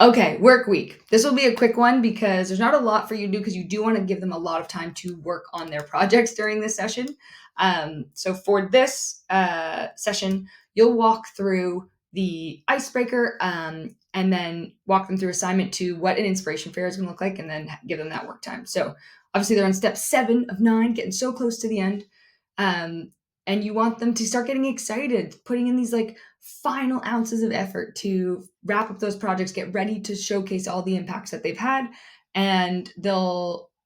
Okay, work week. This will be a quick one because there's not a lot for you to do because you do want to give them a lot of time to work on their projects during this session. So for this session, you'll walk through the icebreaker and then walk them through assignment 2, what an inspiration fair is going to look like, and then give them that work time. So obviously they're on step 7 of 9, getting so close to the end. And you want them to start getting excited, putting in these like final ounces of effort to wrap up those projects, get ready to showcase all the impacts that they've had. And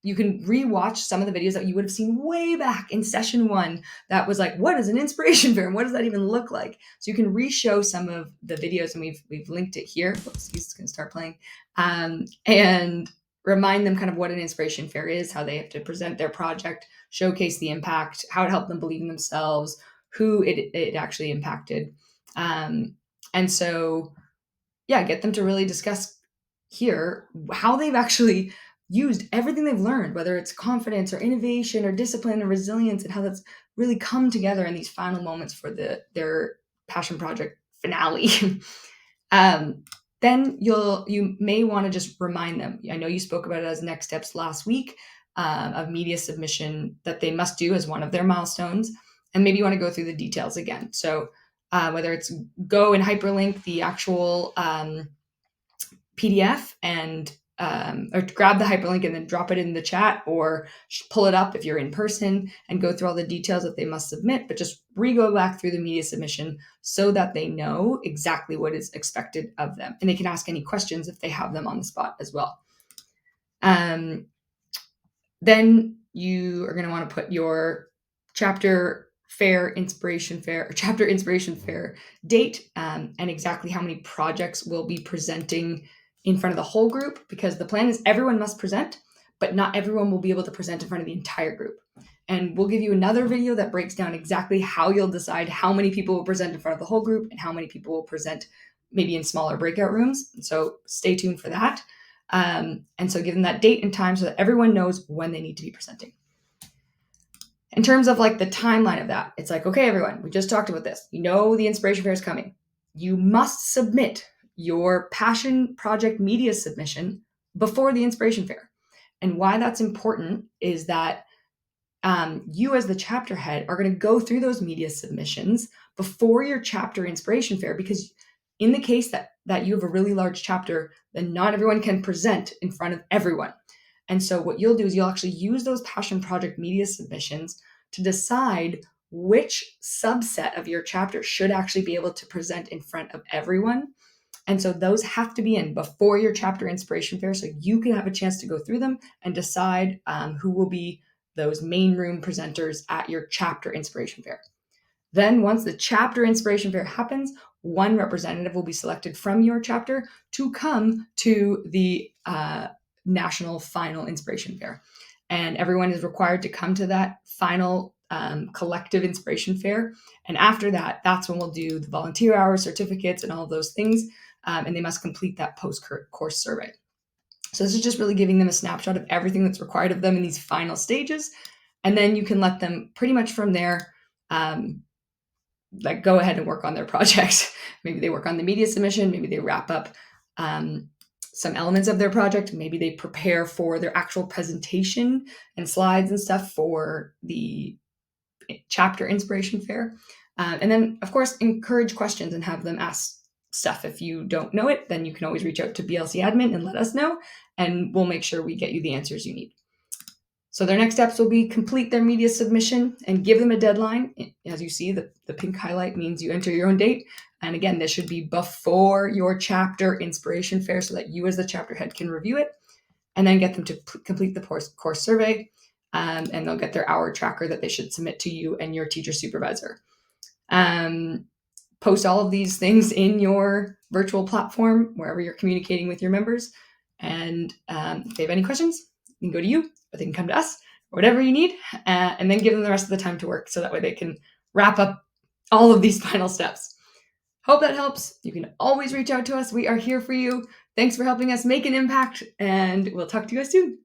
you can rewatch some of the videos that you would have seen way back in session 1 that was like, what is an inspiration fair and what does that even look like? So you can re-show some of the videos, and we've linked it here. Oops, he's going to start playing. And remind them kind of what an inspiration fair is, how they have to present their project, showcase the impact, how it helped them believe in themselves, who it actually impacted. And so, yeah, get them to really discuss here how they've actually used everything they've learned, whether it's confidence or innovation or discipline or resilience, and how that's really come together in these final moments for their passion project finale. Then you may want to just remind them. I know you spoke about it as next steps last week of media submission that they must do as one of their milestones, and maybe you want to go through the details again. So whether it's go and hyperlink the actual PDF and or grab the hyperlink and then drop it in the chat, or pull it up if you're in person and go through all the details that they must submit, but just go back through the media submission so that they know exactly what is expected of them. And they can ask any questions if they have them on the spot as well. Then you are going to want to put your chapter inspiration fair date and exactly how many projects we'll be presenting in front of the whole group, because the plan is everyone must present, but not everyone will be able to present in front of the entire group. And we'll give you another video that breaks down exactly how you'll decide how many people will present in front of the whole group and how many people will present maybe in smaller breakout rooms. So stay tuned for that. And so give them that date and time so that everyone knows when they need to be presenting. In terms of like the timeline of that, it's like, okay, everyone, we just talked about this. You know the inspiration fair is coming. You must submit your passion project media submission before the inspiration fair. And why that's important is that you as the chapter head are going to go through those media submissions before your chapter inspiration fair, because in the case that you have a really large chapter, then not everyone can present in front of everyone. And so what you'll do is you'll actually use those passion project media submissions to decide which subset of your chapter should actually be able to present in front of everyone. And so those have to be in before your chapter inspiration fair, so you can have a chance to go through them and decide who will be those main room presenters at your chapter inspiration fair. Then once the chapter inspiration fair happens, one representative will be selected from your chapter to come to the national final inspiration fair. And everyone is required to come to that final collective inspiration fair. And after that, that's when we'll do the volunteer hours, certificates, and all of those things. And they must complete that post-course survey. So this is just really giving them a snapshot of everything that's required of them in these final stages. And then you can let them pretty much from there, like go ahead and work on their projects. Maybe they work on the media submission. Maybe they wrap up some elements of their project. Maybe they prepare for their actual presentation and slides and stuff for the chapter inspiration fair. And then, of course, encourage questions and have them ask stuff. If you don't know it, then you can always reach out to BLC admin and let us know, and we'll make sure we get you the answers you need. So their next steps will be complete their media submission and give them a deadline. As you see, the pink highlight means you enter your own date. And again, this should be before your chapter inspiration fair so that you as the chapter head can review it, and then get them to complete the course survey. And they'll get their hour tracker that they should submit to you and your teacher supervisor. Post all of these things in your virtual platform, wherever you're communicating with your members. And if they have any questions, you can go to you, or they can come to us, or whatever you need, and then give them the rest of the time to work so that way they can wrap up all of these final steps. Hope that helps. You can always reach out to us. We are here for you. Thanks for helping us make an impact, and we'll talk to you guys soon.